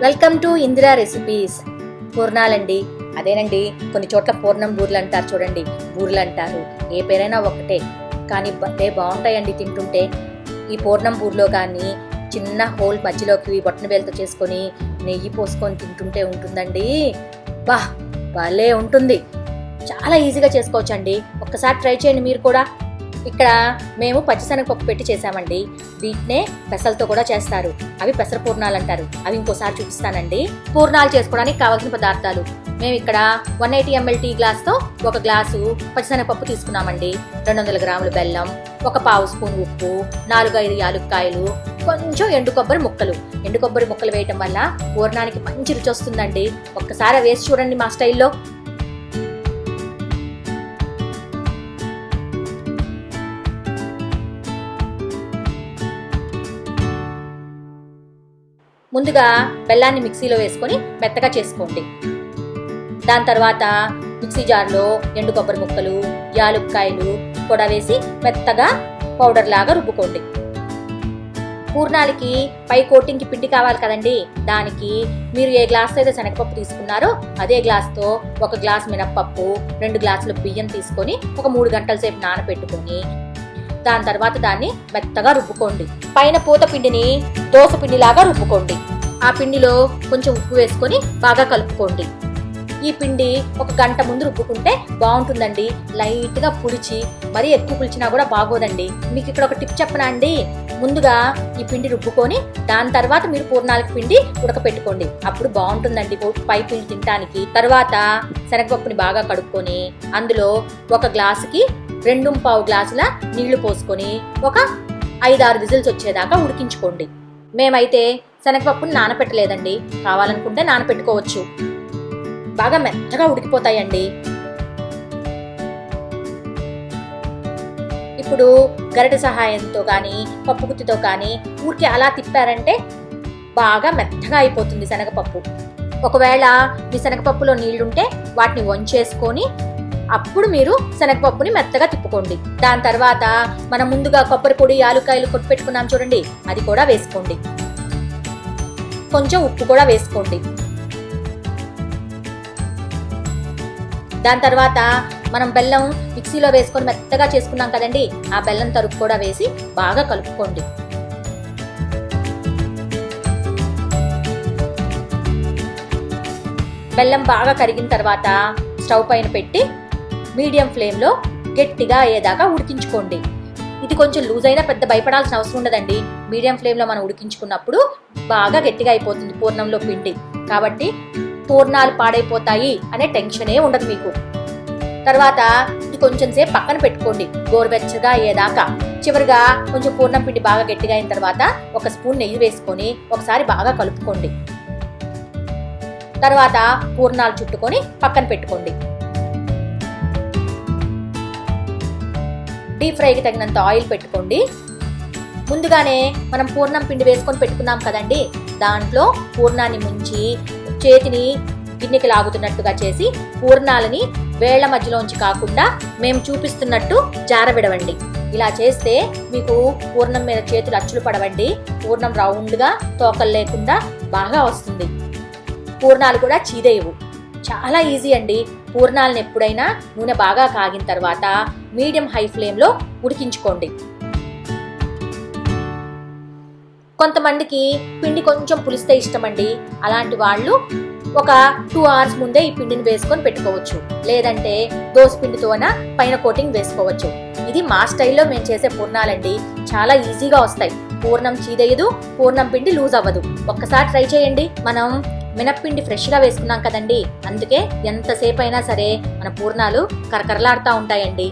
Welcome to Indira recipes. పూర్ణాలండి, అదేనండి. కొన్ని చోట్ల పూర్ణం బూరెలు అంటారు చూడండి, బూరెలు అంటారు. ఏ పేరైనా ఒకటే, కానీ బాగుంటాయండి తింటుంటే. ఈ పూర్ణం బూరెలో కానీ చిన్న హోల్ మధ్యలోకి బొట్టన వేలతో చేసుకొని నెయ్యి పోసుకొని తింటుంటే ఉంటుందండి. భలే ఉంటుంది. చాలా ఈజీగా చేసుకోవచ్చండి. ఒక్కసారి ట్రై చేయండి మీరు కూడా. ఇక్కడ మేము పచ్చిశనగపప్పు పెట్టి చేసామండి. వీటినే పెసలతో కూడా చేస్తారు. అవి పెసర పూర్ణాలు అంటారు. అవి ఇంకోసారి చూపిస్తానండి. పూర్ణాలు చేసుకోవడానికి కావాల్సిన పదార్థాలు మేము ఇక్కడ 180 ml టీ గ్లాస్తో 1 గ్లాసు పచ్చిశనగపప్పు తీసుకున్నామండి. 200 గ్రాముల బెల్లం, 1 పావు స్పూన్ ఉప్పు, 4-5 యాలుక్కాయలు, కొంచెం ఎండు కొబ్బరి ముక్కలు. ఎండు కొబ్బరి ముక్కలు వేయటం వల్ల పూర్ణానికి మంచి రుచి వస్తుందండి. ఒక్కసారి వేసి చూడండి మా స్టైల్లో. ముందుగా బెల్లాన్ని మిక్సీలో వేసుకొని మెత్తగా చేసుకోండి. దాని తర్వాత మిక్సీ జార్లో ఎండు కొబ్బరి ముక్కలు, యాలుక్కాయలు కూడా వేసి మెత్తగా పౌడర్ లాగా రుబ్బుకోండి. పూర్ణాలకి పై కోటింగ్కి పిండి కావాలి కదండి. దానికి మీరు ఏ గ్లాస్తో అయితే శనగపప్పు తీసుకున్నారో అదే గ్లాస్తో 1 గ్లాస్ మినప్పప్పు, 2 గ్లాసులు బియ్యం తీసుకొని ఒక 3 గంటల సేపు నానబెట్టుకొని దాని తర్వాత దాన్ని మెత్తగా రుబ్బుకోండి. పైన పూత పిండిని దోస పిండిలాగా రుబ్బుకోండి. ఆ పిండిలో కొంచెం ఉప్పు వేసుకొని బాగా కలుపుకోండి. ఈ పిండి 1 గంట ముందు రుబ్బుకుంటే బాగుంటుందండి. లైట్గా పులిచి, మరీ ఎక్కువ పులిచినా కూడా బాగోదండి. మీకు ఇక్కడ ఒక టిప్ చెప్పనా అండి. ముందుగా ఈ పిండి రుబ్బుకొని దాని తర్వాత మీరు పూర్ణాలకు పిండి ఉడకపెట్టుకోండి. అప్పుడు బాగుంటుందండి పై పిండి తినడానికి. తర్వాత శనగపప్పుని బాగా కడుక్కొని అందులో 1 గ్లాసుకి 2.5 గ్లాసుల నీళ్లు పోసుకొని ఒక 5-6 విజిల్స్ వచ్చేదాకా ఉడికించుకోండి. మేమైతే శనగపప్పుని నానపెట్టలేదండి. కావాలనుకుంటే నానపెట్టుకోవచ్చు. బాగా మెత్తగా ఉడికిపోతాయండి. ఇప్పుడు గరిటె సహాయంతో కానీ పప్పు గుత్తితో కానీ ఊరికి అలా తిప్పారంటే బాగా మెత్తగా అయిపోతుంది శనగపప్పు. ఒకవేళ మీ శనగపప్పులో నీళ్లుంటే వాటిని వంచేసుకొని అప్పుడు మీరు శనగపప్పుని మెత్తగా తిప్పుకోండి. దాని తర్వాత మనం ముందుగా కొబ్బరి పొడి, యాలుక్కాయలు కొట్టి పెట్టుకున్నాం చూడండి, అది కూడా వేసుకోండి. కొంచెం ఉప్పు కూడా వేసుకోండి. దాని తర్వాత మనం బెల్లం మిక్సీలో వేసుకొని మెత్తగా చేసుకున్నాం కదండి, ఆ బెల్లం తరుపు కూడా వేసి బాగా కలుపుకోండి. బెల్లం బాగా కరిగిన తర్వాత స్టవ్ పైన పెట్టి మీడియం ఫ్లేమ్లో గట్టిగా అయ్యేదాకా ఉడికించుకోండి. ఇది కొంచెం లూజ్ అయినా పెద్ద భయపడాల్సిన అవసరం ఉండదండి. మీడియం ఫ్లేమ్లో మనం ఉడికించుకున్నప్పుడు బాగా గట్టిగా అయిపోతుంది పూర్ణంలో పిండి. కాబట్టి పూర్ణాలు పాడైపోతాయి అనే టెన్షనే ఉండదు మీకు. తర్వాత ఇది కొంచెం సేపు పక్కన పెట్టుకోండి గోరువెచ్చగా అయ్యేదాకా. చివరిగా కొంచెం పూర్ణం పిండి బాగా గట్టిగా అయిన తర్వాత 1 స్పూన్ నెయ్యి వేసుకొని ఒకసారి బాగా కలుపుకోండి. తర్వాత పూర్ణాలు చుట్టుకొని పక్కన పెట్టుకోండి. డీప్ ఫ్రైకి తగినంత ఆయిల్ పెట్టుకోండి. ముందుగానే మనం పూర్ణం పిండి వేసుకొని పెట్టుకున్నాం కదండి, దాంట్లో పూర్ణాన్ని ముంచి చేతిని గిన్నెకి లాగుతున్నట్టుగా చేసి పూర్ణాలని వేళ్ల మధ్యలోంచి కాకుండా మేము చూపిస్తున్నట్టు జారబిడవండి. ఇలా చేస్తే మీకు పూర్ణం మీద చేతులు అచ్చులు పడవండి. పూర్ణం రౌండ్గా తోకలు లేకుండా బాగా వస్తుంది. పూర్ణాలు కూడా చీదేయవు. చాలా ఈజీ అండి. పూర్ణాలను ఎప్పుడైనా నూనె బాగా కాగిన తర్వాత మీడియం హై ఫ్లేమ్లో ఉడికించుకోండి. కొంతమందికి పిండి కొంచెం పులిస్తే ఇష్టమండి. అలాంటి వాళ్ళు ఒక 2 hours ముందే ఈ పిండిని వేసుకొని పెట్టుకోవచ్చు. లేదంటే దోస పిండితోన పైన కోటింగ్ వేసుకోవచ్చు. ఇది మా స్టైల్లో మేము చేసే పూర్ణాలండి. చాలా ఈజీగా వస్తాయి. పూర్ణం చీదేయదు, పూర్ణం పిండి లూజ్ అవ్వదు. ఒక్కసారి ట్రై చేయండి. మనం మినప్పిండి ఫ్రెష్గా వేసుకున్నాం కదండి, అందుకే ఎంతసేపు అయినా సరే మన పూర్ణాలు కరకరలాడుతూ ఉంటాయండి.